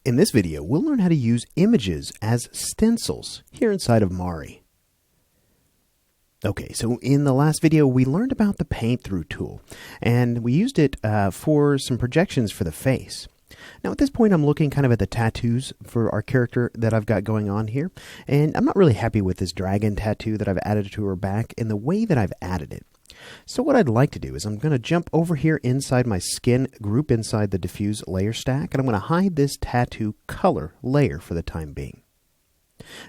In this video, we'll learn how to use images as stencils here inside of MARI. Okay, so in the last video, we learned about the paint through tool, and we used it for some projections for the face. Now at this point, I'm looking kind of at the tattoos for our character that I've got going on here, and I'm not really happy with this dragon tattoo that I've added to her back and the way that I've added it. So what I'd like to do is I'm going to jump over here inside my skin group inside the diffuse layer stack, and I'm going to hide this tattoo color layer for the time being.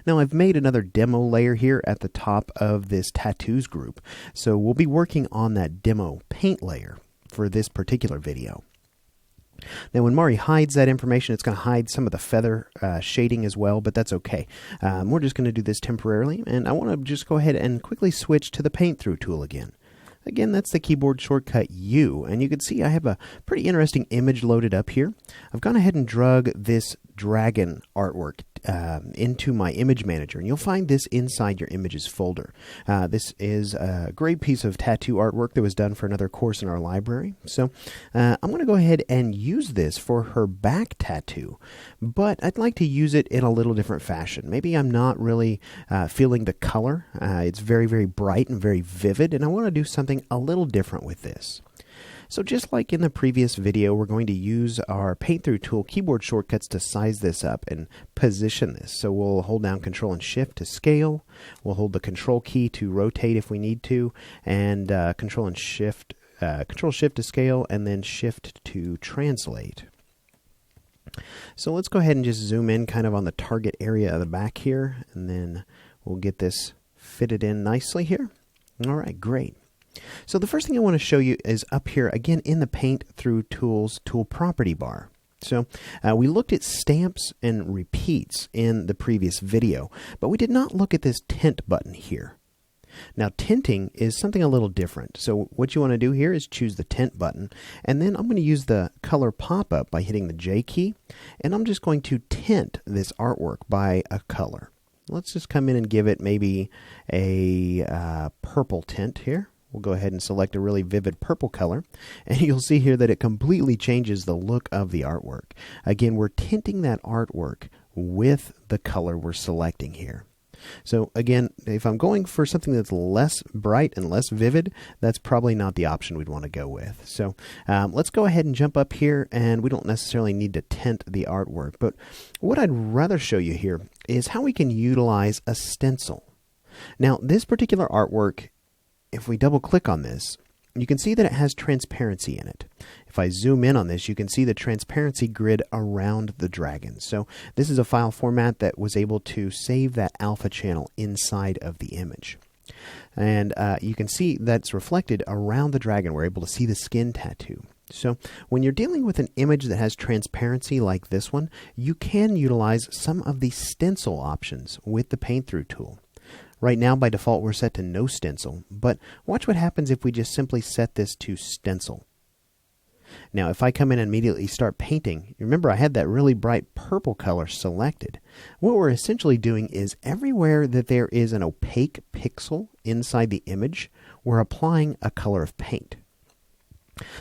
Now I've made another demo layer here at the top of this tattoos group, so we'll be working on that demo paint layer for this particular video. Now when MARI hides that information, it's going to hide some of the feather shading as well, but that's okay. We're just going to do this temporarily, and I want to just go ahead and quickly switch to the paint through tool again. Again, that's the keyboard shortcut U, and you can see I have a pretty interesting image loaded up here. I've gone ahead and drug this dragon artwork into my image manager, and you'll find this inside your images folder. This is a great piece of tattoo artwork that was done for another course in our library. So I'm going to go ahead and use this for her back tattoo, but I'd like to use it in a little different fashion. Maybe I'm not really feeling the color. It's very, very bright and very vivid, and I want to do something a little different with this. So just like in the previous video, we're going to use our paint through tool keyboard shortcuts to size this up and position this. So we'll hold down Control and Shift to scale. We'll hold the Control key to rotate if we need to, and Control Shift to scale, and then Shift to translate. So let's go ahead and just zoom in kind of on the target area of the back here, and then we'll get this fitted in nicely here. All right, great. So the first thing I want to show you is up here, again, in the Paint Through Tools tool property bar. So we looked at stamps and repeats in the previous video, but we did not look at this tint button here. Now, tinting is something a little different. So what you want to do here is choose the tint button, and then I'm going to use the color pop-up by hitting the J key, and I'm just going to tint this artwork by a color. Let's just come in and give it maybe a purple tint here. We'll go ahead and select a really vivid purple color, and you'll see here that it completely changes the look of the artwork. Again, we're tinting that artwork with the color we're selecting here. So again, if I'm going for something that's less bright and less vivid, that's probably not the option we'd want to go with. So let's go ahead and jump up here, and we don't necessarily need to tint the artwork, but what I'd rather show you here is how we can utilize a stencil. Now, this particular artwork, if we double click on this, you can see that it has transparency in it. If I zoom in on this, you can see the transparency grid around the dragon. So this is a file format that was able to save that alpha channel inside of the image. And you can see that's reflected around the dragon. We're able to see the skin tattoo. So when you're dealing with an image that has transparency like this one, you can utilize some of the stencil options with the paint through tool. Right now, by default, we're set to no stencil, but watch what happens if we just simply set this to stencil. Now, if I come in and immediately start painting, remember I had that really bright purple color selected. What we're essentially doing is everywhere that there is an opaque pixel inside the image, we're applying a color of paint.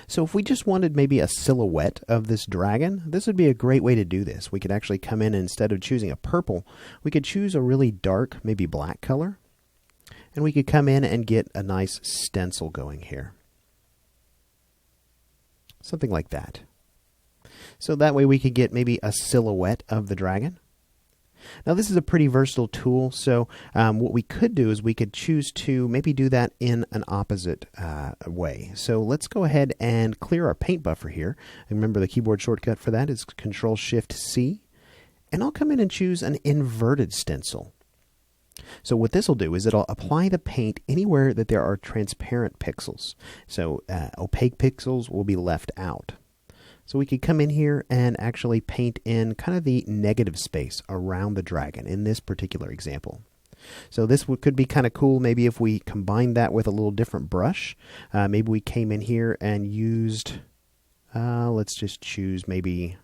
So if we just wanted maybe a silhouette of this dragon, this would be a great way to do this. We could actually come in and instead of choosing a purple, we could choose a really dark, maybe black color. And we could come in and get a nice stencil going here. Something like that. So that way we could get maybe a silhouette of the dragon. Now this is a pretty versatile tool, so what we could do is we could choose to maybe do that in an opposite way. So let's go ahead and clear our paint buffer here. And remember the keyboard shortcut for that is Control-Shift-C. And I'll come in and choose an inverted stencil. So what this will do is it'll apply the paint anywhere that there are transparent pixels. So opaque pixels will be left out. So we could come in here and actually paint in kind of the negative space around the dragon in this particular example. So this could be kind of cool maybe if we combined that with a little different brush. Maybe we came in here and used, let's just choose maybe,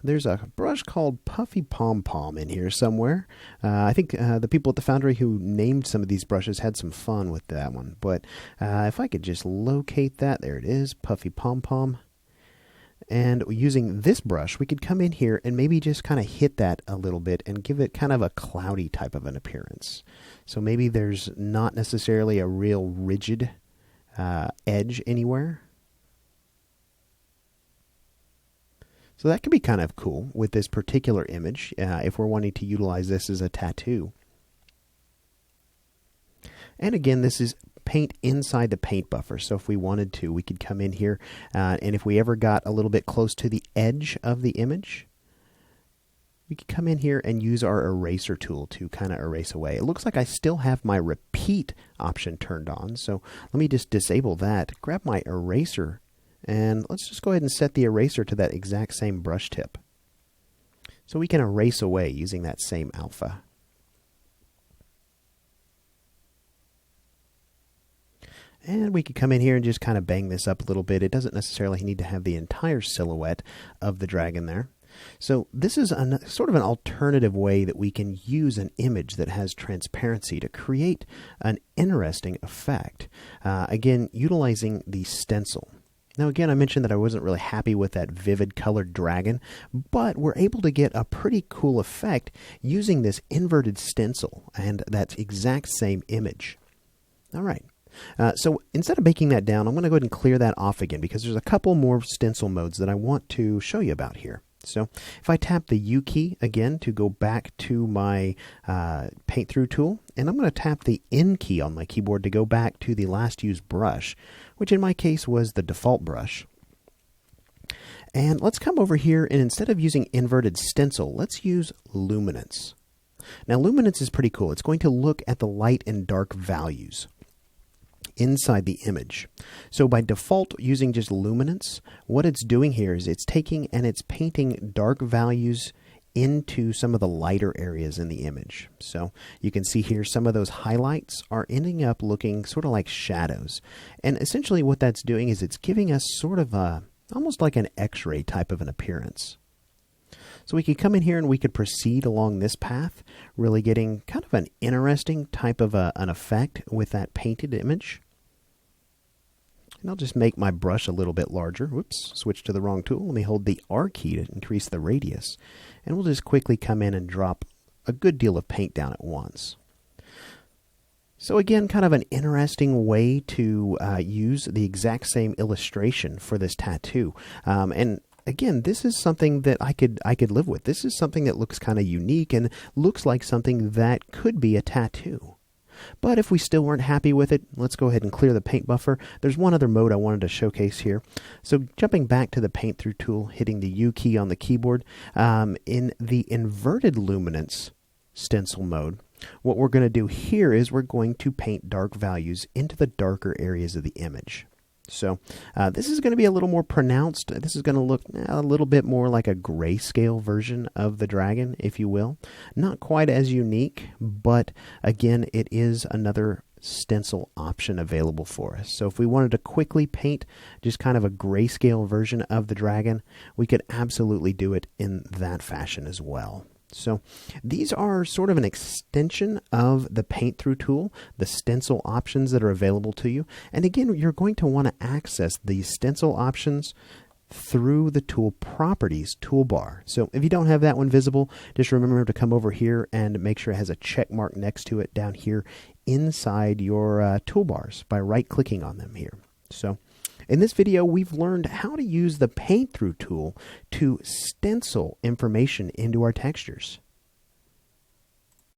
there's a brush called Puffy Pom Pom in here somewhere. I think the people at the Foundry who named some of these brushes had some fun with that one. But if I could just locate that, there it is, Puffy Pom Pom. And using this brush, we could come in here and maybe just kind of hit that a little bit and give it kind of a cloudy type of an appearance. So maybe there's not necessarily a real rigid edge anywhere. So that could be kind of cool with this particular image if we're wanting to utilize this as a tattoo. And again, this is paint inside the paint buffer. So if we wanted to, we could come in here and if we ever got a little bit close to the edge of the image, we could come in here and use our eraser tool to kind of erase away. It looks like I still have my repeat option turned on. So let me just disable that, grab my eraser, and let's just go ahead and set the eraser to that exact same brush tip. So we can erase away using that same alpha. And we could come in here and just kind of bang this up a little bit. It doesn't necessarily need to have the entire silhouette of the dragon there. So this is sort of an alternative way that we can use an image that has transparency to create an interesting effect. Again, utilizing the stencil. Now again, I mentioned that I wasn't really happy with that vivid colored dragon, but we're able to get a pretty cool effect using this inverted stencil and that exact same image. All right. So instead of baking that down, I'm going to go ahead and clear that off again because there's a couple more stencil modes that I want to show you about here. So if I tap the U key again to go back to my paint through tool, and I'm going to tap the N key on my keyboard to go back to the last used brush, which in my case was the default brush. And let's come over here and instead of using inverted stencil, let's use luminance. Now luminance is pretty cool. It's going to look at the light and dark values inside the image. So by default, using just luminance, what it's doing here is it's taking and it's painting dark values into some of the lighter areas in the image. So you can see here some of those highlights are ending up looking sort of like shadows. And essentially what that's doing is it's giving us sort of a almost like an X-ray type of an appearance. So we could come in here and we could proceed along this path, really getting kind of an interesting type of an effect with that painted image. And I'll just make my brush a little bit larger. Whoops, switch to the wrong tool. Let me hold the R key to increase the radius. And we'll just quickly come in and drop a good deal of paint down at once. So again, kind of an interesting way to use the exact same illustration for this tattoo. And again, this is something that I could live with. This is something that looks kind of unique and looks like something that could be a tattoo. But if we still weren't happy with it, let's go ahead and clear the paint buffer. There's one other mode I wanted to showcase here. So jumping back to the paint through tool, hitting the U key on the keyboard, in the inverted luminance stencil mode, what we're going to do here is we're going to paint dark values into the darker areas of the image. So this is going to be a little more pronounced. This is going to look a little bit more like a grayscale version of the dragon, if you will. Not quite as unique, but again, it is another stencil option available for us. So if we wanted to quickly paint just kind of a grayscale version of the dragon, we could absolutely do it in that fashion as well. So these are sort of an extension of the paint through tool, the stencil options that are available to you. And again, you're going to want to access the stencil options through the tool properties toolbar. So if you don't have that one visible, just remember to come over here and make sure it has a check mark next to it down here inside your toolbars by right clicking on them here. So in this video, we've learned how to use the paint through tool to stencil information into our textures.